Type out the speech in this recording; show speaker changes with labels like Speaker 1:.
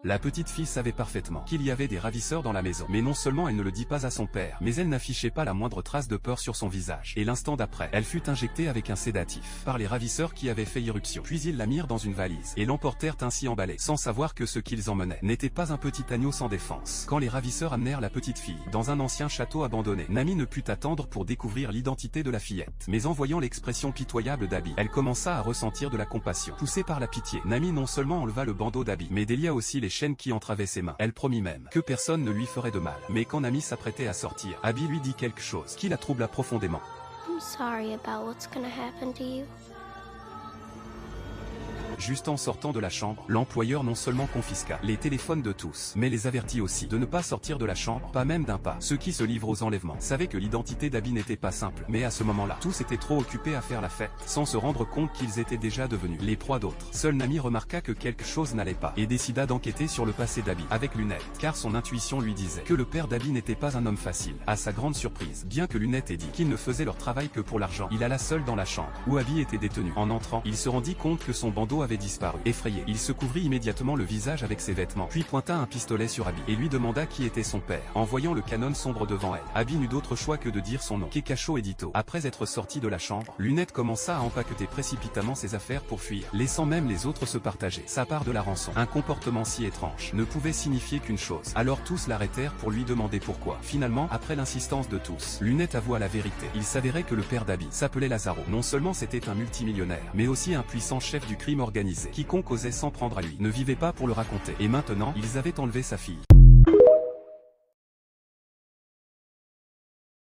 Speaker 1: La petite fille savait parfaitement qu'il y avait des ravisseurs dans la maison. Mais non seulement elle ne le dit pas à son père, mais elle n'affichait pas la moindre trace de peur sur son visage. Et l'instant d'après, elle fut injectée avec un sédatif par les ravisseurs qui avaient fait irruption. Puis ils la mirent dans une valise et l'emportèrent ainsi emballée, sans savoir que ce qu'ils emmenaient n'était pas un petit agneau sans défense. Quand les ravisseurs amenèrent la petite fille dans un ancien château abandonné, Nami ne put attendre pour découvrir l'identité de la fillette. Mais en voyant l'expression pitoyable d'Abby, elle commença à ressentir de la compassion. Poussée par la pitié, Nami non seulement enleva le bandeau d'Abby, mais délia aussi les chaînes qui entravaient ses mains. Elle promit même que personne ne lui ferait de mal. Mais quand Nami s'apprêtait à sortir, Abby lui dit quelque chose qui la troubla profondément.
Speaker 2: I'm sorry about what's gonna happen to you.
Speaker 1: Juste en sortant de la chambre, l'employeur non seulement confisqua les téléphones de tous, mais les avertit aussi de ne pas sortir de la chambre, pas même d'un pas. Ceux qui se livrent aux enlèvements savaient que l'identité d'Abby n'était pas simple, mais à ce moment-là, tous étaient trop occupés à faire la fête, sans se rendre compte qu'ils étaient déjà devenus les proies d'autres. Seule Nami remarqua que quelque chose n'allait pas, et décida d'enquêter sur le passé d'Abby, avec Lunette, car son intuition lui disait que le père d'Abby n'était pas un homme facile. À sa grande surprise, bien que Lunette ait dit qu'il ne faisait leur travail que pour l'argent, il alla seul dans la chambre où Abby était détenue. En entrant, il se rendit compte que son bandeau avait disparu. Effrayé, il se couvrit immédiatement le visage avec ses vêtements, puis pointa un pistolet sur Abby et lui demanda qui était son père. En voyant le canon sombre devant elle, Abby n'eut d'autre choix que de dire son nom, Kekacho Edito. Après être sorti de la chambre, Lunette commença à empaqueter précipitamment ses affaires pour fuir, laissant même les autres se partager sa part de la rançon. Un comportement si étrange ne pouvait signifier qu'une chose. Alors tous l'arrêtèrent pour lui demander pourquoi. Finalement, après l'insistance de tous, Lunette avoua la vérité. Il s'avérait que le père d'Abby s'appelait Lazaro. Non seulement c'était un multimillionnaire, mais aussi un puissant chef du crime organisé. Quiconque osait s'en prendre à lui ne vivait pas pour le raconter. Et maintenant, ils avaient enlevé sa fille.